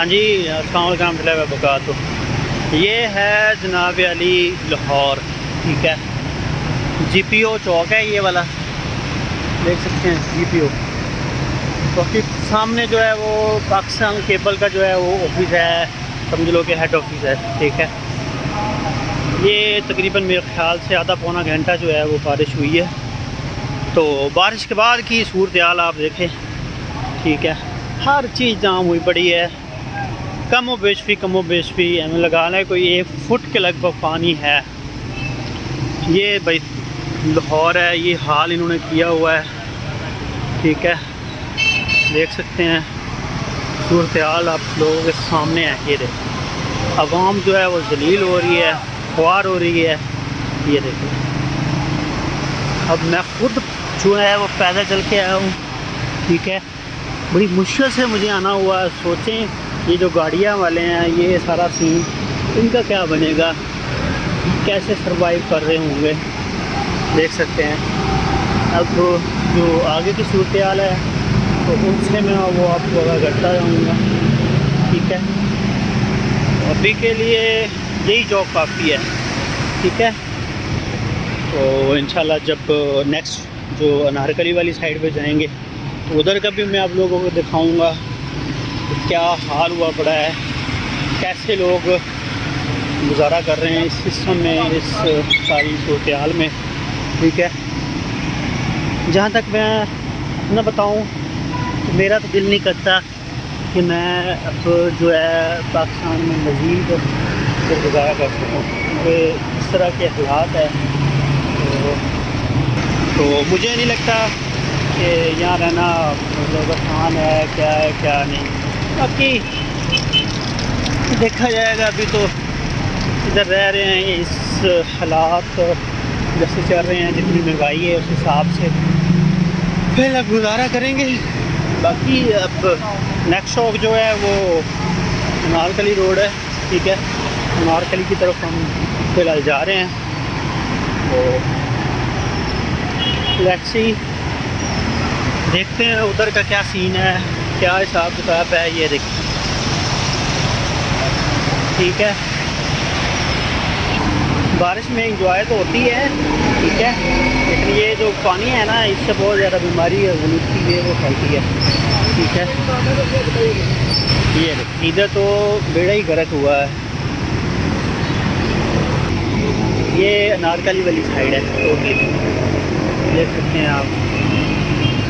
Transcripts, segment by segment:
हाँ जी, अस्सलाम वालेकुम वबरकातुहू। ये है जनाब अली लाहौर, ठीक है। जीपीओ चौक है ये वाला, देख सकते हैं जीपीओ। तो सामने जो है वो पाकिस्तान केबल का जो है वो ऑफिस है, समझ लो कि हेड ऑफिस है, ठीक है। ये तकरीबन मेरे ख्याल से आधा पौना घंटा जो है वो बारिश हुई है। तो बारिश के बाद की सूरत हाल आप देखें, ठीक है। हर चीज़ जाम हुई पड़ी है, कमो बेश भी हमें लगा लें कोई 1 फुट के लगभग पानी है। ये भाई लाहौर है, ये हाल इन्होंने किया हुआ है, ठीक है। देख सकते हैं सूरत हाल आप लोगों के सामने है। ये देखें आवाम जो है वो जलील हो रही है, ख्वार हो रही है। ये देखें, अब मैं खुद जो है वो पैदल चल के आया हूँ, ठीक है। बड़ी मुश्किल से मुझे आना हुआ। सोचें ये जो गाड़ियाँ वाले हैं, ये सारा सीन इनका क्या बनेगा, कैसे सरवाइव कर रहे होंगे, देख सकते हैं। अब जो आगे की सूरत हाल है तो उनसे मैं वो आपको करता रहूँगा, ठीक है। अभी के लिए यही जॉब काफ़ी है, ठीक है। तो इंशाल्लाह जब नेक्स्ट जो अनारकली वाली साइड पे जाएंगे तो उधर का भी मैं आप लोगों को दिखाऊंगा क्या हाल हुआ पड़ा है, कैसे लोग गुजारा कर रहे हैं इस सिस्टम में, इस सारी सूरत हाल में, ठीक है। जहाँ तक मैं न बताऊँ तो मेरा तो दिल नहीं करता कि मैं अब जो है पाकिस्तान में मज़ीद गुजारा कर सकूँ, क्योंकि इस तरह के हालात है। तो मुझे नहीं लगता कि यहाँ रहना मतलब आसान है, क्या नहीं। बाकी देखा जाएगा, अभी तो इधर रह रहे हैं, इस हालात जैसे चल रहे हैं, जितनी महंगाई है उस हिसाब से पहले गुजारा करेंगे। बाकी अब नेक्स्ट शॉप जो है वो अनारकली रोड है, ठीक है। अनारकली की तरफ हम फिलहाल जा रहे हैं। तो लेट्स सी, देखते हैं उधर का क्या सीन है, क्या हिसाब किताब है। ये देखते हैं, ठीक है। बारिश में इंजॉय तो होती है, ठीक है, लेकिन ये जो पानी है ना, इससे बहुत ज़्यादा बीमारी है वो फैलती है, ठीक है। ये इधर तो बेड़ा ही गर्क हुआ है। ये अनारकली वाली साइड है टोटली, देख सकते हैं आप।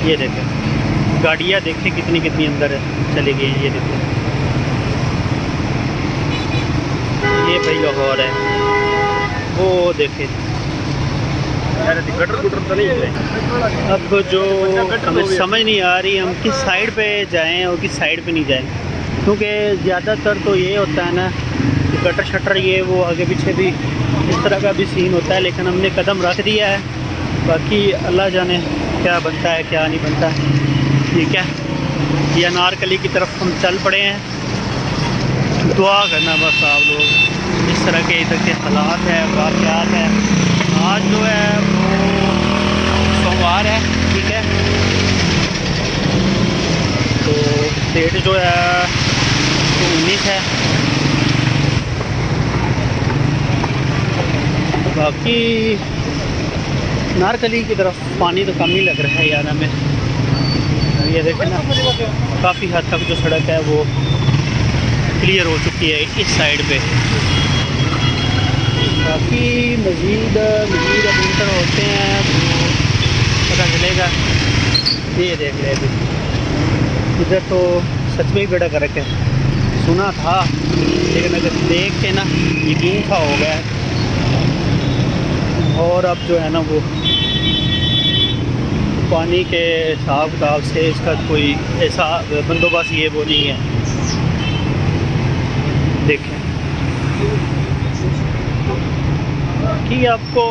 ये देखें गाड़ियाँ, देखें कितनी अंदर चली गई हैं। ये देखें, ये भाई लाहौर है, वो देखें। अब जो हमें समझ नहीं आ रही हम किस साइड पे जाएं और किस साइड पे नहीं जाएं, क्योंकि ज़्यादातर तो ये होता है ना कि गटर शटर ये वो आगे पीछे भी इस तरह का भी सीन होता है। लेकिन हमने कदम रख दिया है, बाकी अल्लाह जाने क्या बनता है क्या नहीं बनता, ठीक है। ये अनारकली की तरफ हम चल पड़े हैं। दुआ करना बस आप लोग, इस तरह के इधर के हालात हैं, वाक़यात हैं। आज जो है वो सोमवार है, ठीक है। तो डेट जो है तो 19 है। बाकी अनारकली की तरफ पानी तो कम ही लग रहा है यार हमें। ये देखें ना, काफ़ी हद तक जो सड़क है वो क्लियर हो चुकी है इस साइड पे। बाकी मज़ीद अब इंटर होते हैं तो पता चलेगा। ये देख रहे अभी इधर तो सच में ही बेड़ा गर्क है, सुना था लेकिन अगर देख के ना यकीन सा हो गया। और अब जो है ना वो पानी के हिसाब किताब से इसका कोई ऐसा बंदोबस्त ये वो नहीं है। देखें कि आपको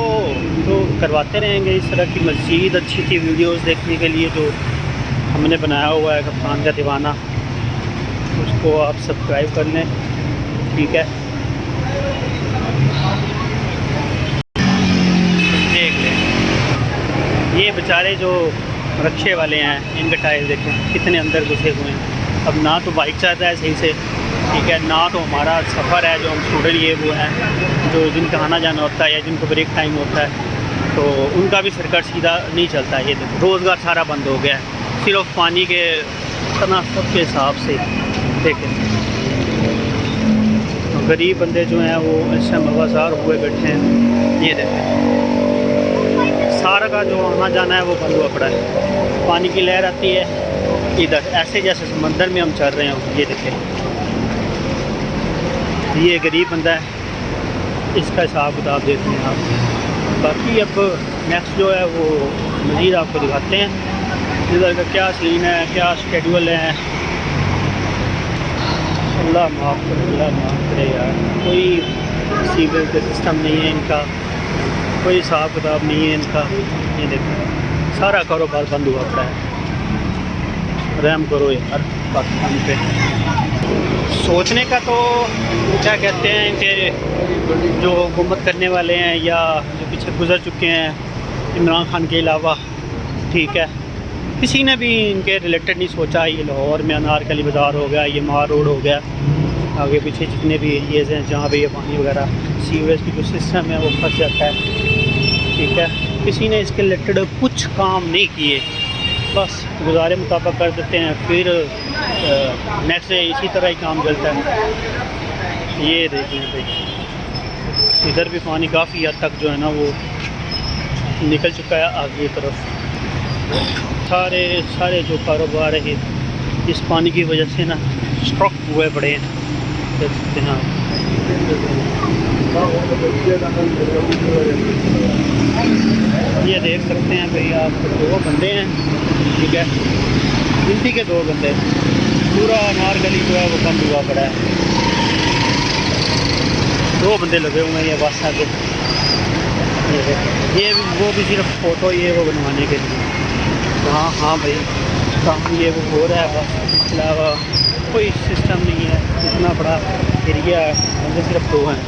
जो करवाते रहेंगे इस तरह की मज़ीद अच्छी वीडियोस देखने के लिए जो हमने बनाया हुआ है कप्तान का दीवाना, उसको आप सब्सक्राइब कर लें, ठीक है। देख लें ये बेचारे जो रक्शे वाले हैं, इनके टायर देखें कितने अंदर घुसे हुए हैं। अब ना तो बाइक चल रहा है सही से ठीक है ना। तो हमारा सफ़र है जो हम स्टूडेंट ये वो हैं जो जिनका आना जाना होता है या जिनको ब्रेक टाइम होता है, तो उनका भी सरकट सीधा नहीं चलता है। ये देखो रोज़गार सारा बंद हो गया है सिर्फ पानी के तनासब के हिसाब से। देखें तो गरीब बंदे जो हैं वो इस टाइम आवाज़ार हुए बैठे हैं। ये देखें सारा का जो आना जाना है वो बंद हुआ पड़ा है। पानी की लहर आती है इधर ऐसे जैसे समंदर में हम चल रहे हो। ये देखें ये गरीब बंदा है, इसका हिसाब किताब देखते हैं आप। बाकी अब नेक्स्ट जो है वो मज़ीद आपको दिखाते हैं इधर का क्या सीन है, क्या शेड्यूल है। अल्लाह माफ़ करे, अल्लाह माफ़ करे यार। कोई सीवरेज का सिस्टम नहीं है इनका, कोई हिसाब किताब नहीं है इनका। ये देखो सारा कारोबार बंद हुआ पड़ा है। रहम करो यार पाकिस्तान पे। सोचने का तो क्या कहते हैं कि जो हुकूमत करने वाले हैं या जो पीछे गुजर चुके हैं इमरान खान के अलावा, ठीक है, किसी ने भी इनके रिलेटेड नहीं सोचा। ये लाहौर में अनारकली बाज़ार हो गया, ये मार रोड हो गया, आगे पीछे जितने भी एरिएज़ हैं जहाँ पे ये पानी वगैरह सीवरेज की जो सिस्टम है वो फंस जाता है, ठीक है, किसी ने इसके रिलेटेड कुछ काम नहीं किए। बस गुजारे मुताबिक कर देते हैं, फिर नेक्स्ट डे इसी तरह ही काम चलता है। ये देख लें भाई इधर भी पानी काफ़ी हद तक जो है ना वो निकल चुका है आगे की तरफ। सारे जो कारोबार है इस पानी की वजह से ना स्ट्रक हुए पड़े हैं, देख सकते हैं आप। ये देख सकते हैं भाई आप, दो बंदे हैं, ठीक है, गिनती के दो बंदे, पूरा अनारकली जो है वो बंद हुआ पड़ा है। दो बंदे लगे हुए हैं ये बस आगे। ये वो भी सिर्फ फ़ोटो ये वो बनवाने के लिए। हाँ हाँ भाई काम ये वो हो रहा है, बस इसके अलावा कोई सिस्टम नहीं है। इतना बड़ा एरिया है, बंदे सिर्फ दो हैं।